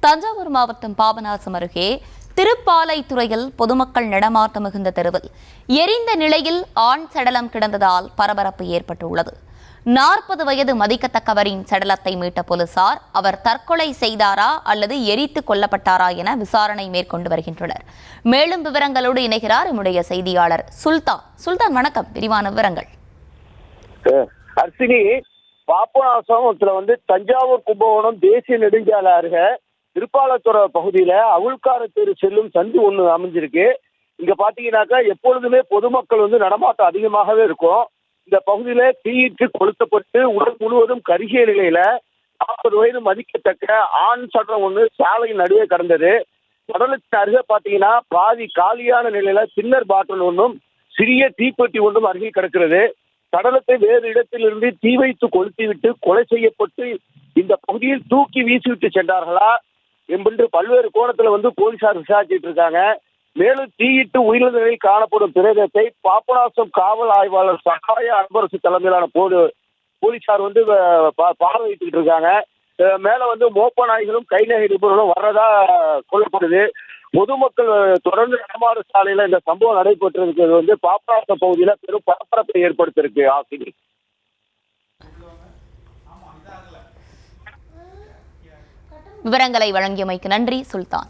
தஞ்சாவூர் மாவட்டம் பாபநாசம் அருகே திருப்பாலைத்துறையில் பொதுமக்கள் நடமாட்டம் மிகுந்த தெருவில் எரிந்த நிலையில் ஆண் சடலம் கிடந்ததால் பரபரப்பு ஏற்பட்டுள்ளது. 40 வயது மதிக்கத்தக்கவரின் சடலத்தை மீட்ட போலீசார் அவர் தற்கொலை செய்தாரா அல்லது எரித்து கொல்லப்பட்டாரா என விசாரணை மேற்கொண்டு வருகின்றனர். மேலும் விவரங்களோடு இணைகிறார் நம்முடைய செய்தியாளர் சுல்தான். சுல்தான், வணக்கம். விரிவான விவரங்கள். அர்சினி, பாபநாசம் தஞ்சாவூர் கும்பகோணம் தேசிய நெடுஞ்சாலை அருகே திருப்பாலத்துறை பகுதியில அவுள்கார தெரு செல்லும் சந்து ஒண்ணு அமைஞ்சிருக்கு. இங்க பாத்தீங்கன்னாக்கா எப்பொழுதுமே பொதுமக்கள் நடமாட்டம் அதிகமாகவே இருக்கும். இந்த பகுதியில தீயிட்டு கொளுத்தப்பட்டு உடல் முழுவதும் கருகிய நிலையில 40 வயது மதிக்கத்தக்க ஆண் சடலம் ஒண்ணு சாலையின் நடுவே கடந்தது. சடலத்தின் அருகே பாத்தீங்கன்னா பாதி காலியான நிலையில சின்னர் பாட்டில் ஒன்றும் சிறிய தீப்பெட்டி ஒன்றும் அருகில் கிடக்கிறது. சடலத்தை வேறு இடத்திலிருந்து தீ வைத்து கொளுத்திவிட்டு கொலை செய்யப்பட்டு இந்த பகுதியில் தூக்கி வீசிவிட்டு சென்றார்களா என்று பல்வேறு கோணத்துல போலீசார் விசாரிச்சுட்டு இருக்காங்க. மேலும் தீயிட்டு உயிரிழந்த நிலையில் காணப்படும் பிரேதத்தை பாபநாசம் காவல் ஆய்வாளர் சகாய அன்பரசு தலைமையிலான போலீசார் பார்வையிட்டு இருக்காங்க. மேல மோப்ப நாய்களும் கைநகை நிபுணர்களும் வர்றதா சொல்லப்படுது. பொதுமக்கள் தொடர்ந்து நடமாடு சாலையில இந்த சம்பவம் நடைபெற்றிருக்கிறது பாபநாசம் பகுதியில பெரும் பரபரப்பை ஏற்படுத்தியிருக்கு. ஆசிரியர் விவரங்களை வழங்கியமைக்கு நன்றி சுல்தான்.